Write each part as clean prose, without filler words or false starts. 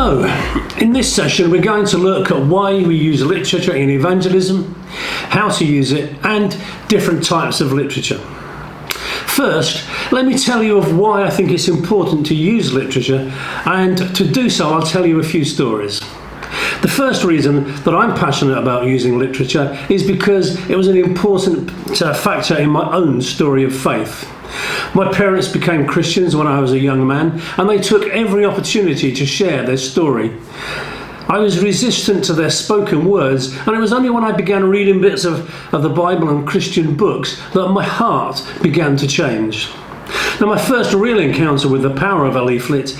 So, in this session we're going to look at why we use literature in evangelism, how to use it, and different types of literature. First, let me tell you of why I think it's important to use literature, and to do so I'll tell you a few stories. The first reason that I'm passionate about using literature is because it was an important factor in my own story of faith. My parents became Christians when I was a young man, and they took every opportunity to share their story. I was resistant to their spoken words, and it was only when I began reading bits of the Bible and Christian books that my heart began to change. Now, my first real encounter with the power of a leaflet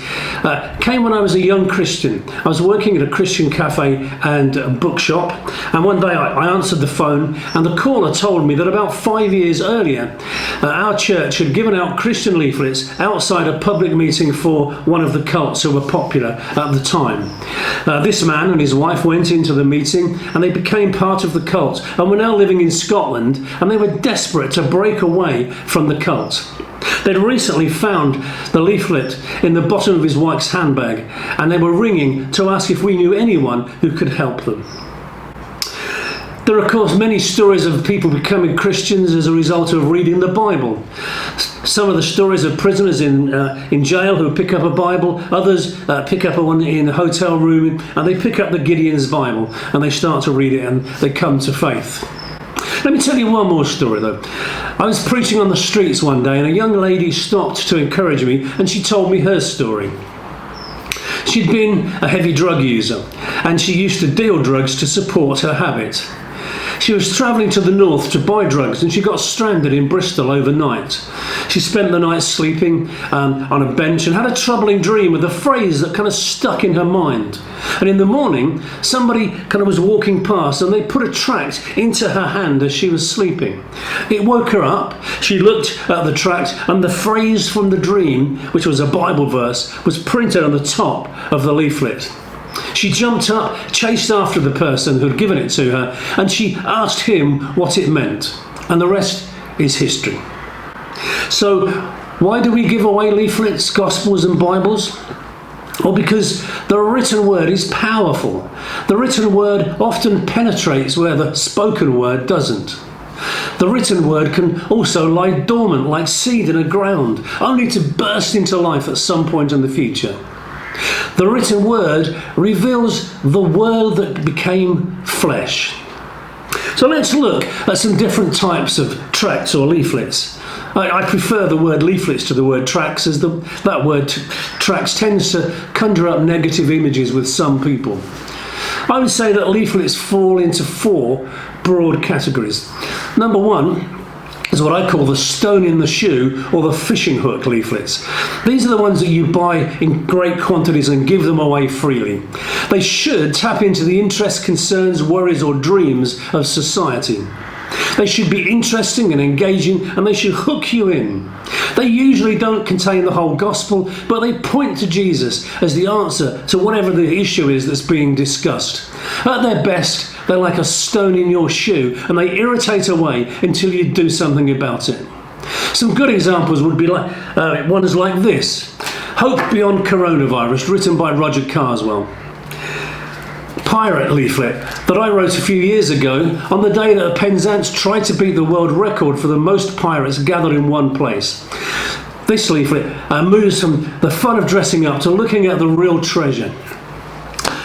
came when I was a young Christian. I was working at a Christian cafe and a bookshop, and one day I answered the phone, and the caller told me that about 5 years earlier our church had given out Christian leaflets outside a public meeting for one of the cults who were popular at the time. This man and his wife went into the meeting, and they became part of the cult, and were now living in Scotland, and they were desperate to break away from the cult. They'd recently found the leaflet in the bottom of his wife's handbag, and they were ringing to ask if we knew anyone who could help them. There are, of course, many stories of people becoming Christians as a result of reading the Bible. Some of the stories of prisoners in jail who pick up a Bible, others pick up one in a hotel room, and they pick up the Gideon's Bible and they start to read it and they come to faith. Let me tell you one more story though. I was preaching on the streets one day, and a young lady stopped to encourage me, and she told me her story. She'd been a heavy drug user, and she used to deal drugs to support her habit. She was travelling to the north to buy drugs, and she got stranded in Bristol overnight. She spent the night sleeping on a bench and had a troubling dream with a phrase that kind of stuck in her mind. And in the morning, somebody kind of was walking past, and they put a tract into her hand as she was sleeping. It woke her up. She looked at the tract, and the phrase from the dream, which was a Bible verse, was printed on the top of the leaflet. She jumped up, chased after the person who had given it to her, and she asked him what it meant. And the rest is history. So, why do we give away leaflets, Gospels and Bibles? Well, because the written word is powerful. The written word often penetrates where the spoken word doesn't. The written word can also lie dormant like seed in a ground, only to burst into life at some point in the future. The written word reveals the Word that became flesh. So let's look at some different types of tracts or leaflets. I prefer the word leaflets to the word tracts, as that word tracts tends to conjure up negative images with some people. I would say that leaflets fall into four broad categories. Number one is what I call the stone in the shoe or the fishing hook leaflets. These are the ones that you buy in great quantities and give them away freely. They should tap into the interests, concerns, worries or dreams of society. They should be interesting and engaging, and they should hook you in. They usually don't contain the whole gospel, but they point to Jesus as the answer to whatever the issue is that's being discussed. At their best, they're like a stone in your shoe, and they irritate away until you do something about it. Some good examples would be like ones like this. Hope Beyond Coronavirus, written by Roger Carswell. Pirate leaflet that I wrote a few years ago on the day that Penzance tried to beat the world record for the most pirates gathered in one place. This leaflet moves from the fun of dressing up to looking at the real treasure.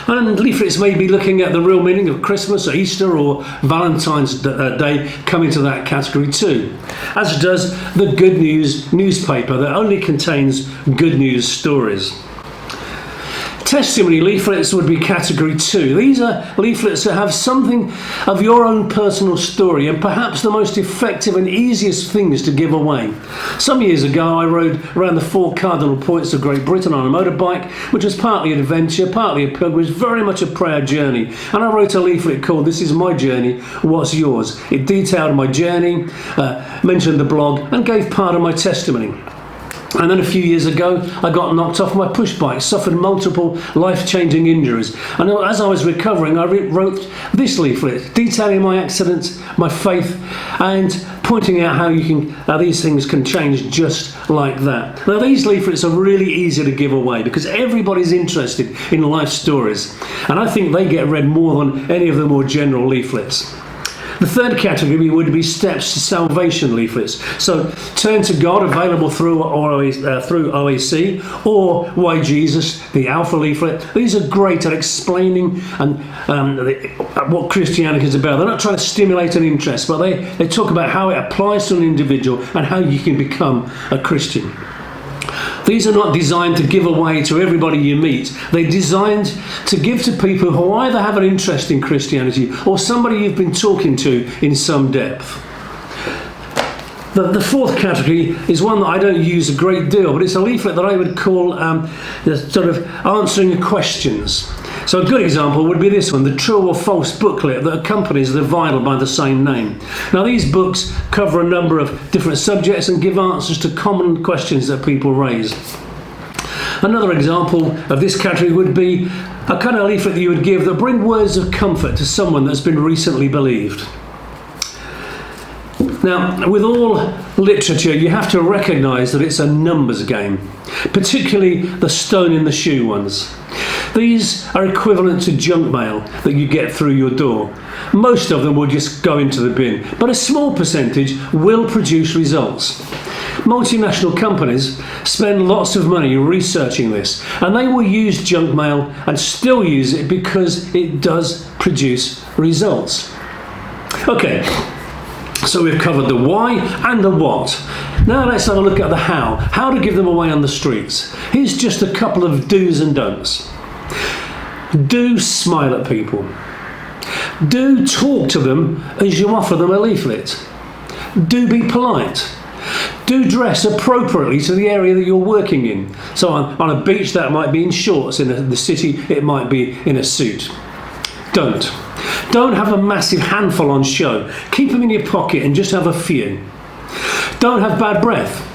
And leaflets may be looking at the real meaning of Christmas or Easter or Valentine's Day come into that category too, as does the Good News newspaper that only contains good news stories. Testimony leaflets would be category 2. These are leaflets that have something of your own personal story, and perhaps the most effective and easiest things to give away. Some years ago I rode around the 4 cardinal points of Great Britain on a motorbike, which was partly an adventure, partly a pilgrimage, very much a prayer journey. And I wrote a leaflet called "This is my journey, what's yours?" It detailed my journey, mentioned the blog, and gave part of my testimony. And then a few years ago, I got knocked off my push bike, suffered multiple life-changing injuries. And as I was recovering, I wrote this leaflet detailing my accident, my faith, and pointing out how these things can change just like that. Now, these leaflets are really easy to give away because everybody's interested in life stories. And I think they get read more than any of the more general leaflets. The third category would be Steps to Salvation leaflets. So Turn to God, available through OAC, or Why Jesus, the Alpha leaflet. These are great at explaining what Christianity is about. They're not trying to stimulate an interest, but they talk about how it applies to an individual and how you can become a Christian. These are not designed to give away to everybody you meet. They're designed to give to people who either have an interest in Christianity or somebody you've been talking to in some depth. The fourth category is one that I don't use a great deal, but it's a leaflet that I would call sort of answering questions. So a good example would be this one, the True or False booklet that accompanies the Bible by the same name. Now, these books cover a number of different subjects and give answers to common questions that people raise. Another example of this category would be a kind of leaflet that you would give that bring words of comfort to someone that's been recently believed. Now, with all literature, you have to recognise that it's a numbers game, particularly the stone in the shoe ones. These are equivalent to junk mail that you get through your door. Most of them will just go into the bin, but a small percentage will produce results. Multinational companies spend lots of money researching this, and they will use junk mail and still use it because it does produce results. Okay. So we've covered the why and the what. Now let's have a look at the how. How to give them away on the streets. Here's just a couple of do's and don'ts. Do smile at people. Do talk to them as you offer them a leaflet. Do be polite. Do dress appropriately to the area that you're working in. So on a beach, that might be in shorts. In the city, it might be in a suit. Don't have a massive handful on show. Keep them in your pocket and just have a few. Don't have bad breath.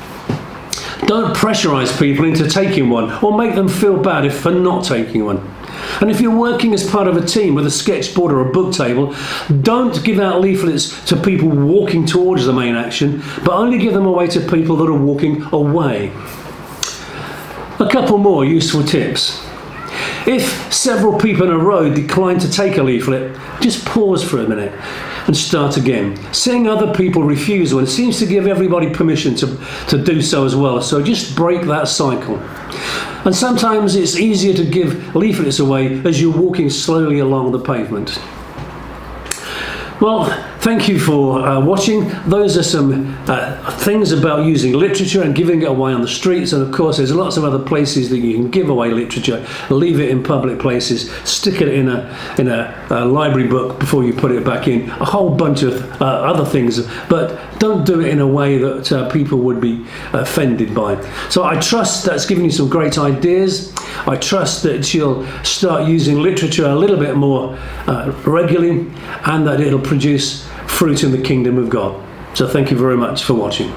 Don't pressurise people into taking one or make them feel bad for not taking one. And if you're working as part of a team with a sketchboard or a book table, don't give out leaflets to people walking towards the main action, but only give them away to people that are walking away. A couple more useful tips. If several people in a row decline to take a leaflet, just pause for a minute and start again. Seeing other people refuse one seems to give everybody permission to do so as well, so just break that cycle. And sometimes it's easier to give leaflets away as you're walking slowly along the pavement. Well, thank you for watching. Those are some things about using literature and giving it away on the streets. And of course, there's lots of other places that you can give away literature. Leave it in public places. Stick it in a library book before you put it back in. A whole bunch of other things. But don't do it in a way that people would be offended by. So I trust that's given you some great ideas. I trust that you'll start using literature a little bit more regularly, and that it'll produce fruit in the kingdom of God. So thank you very much for watching.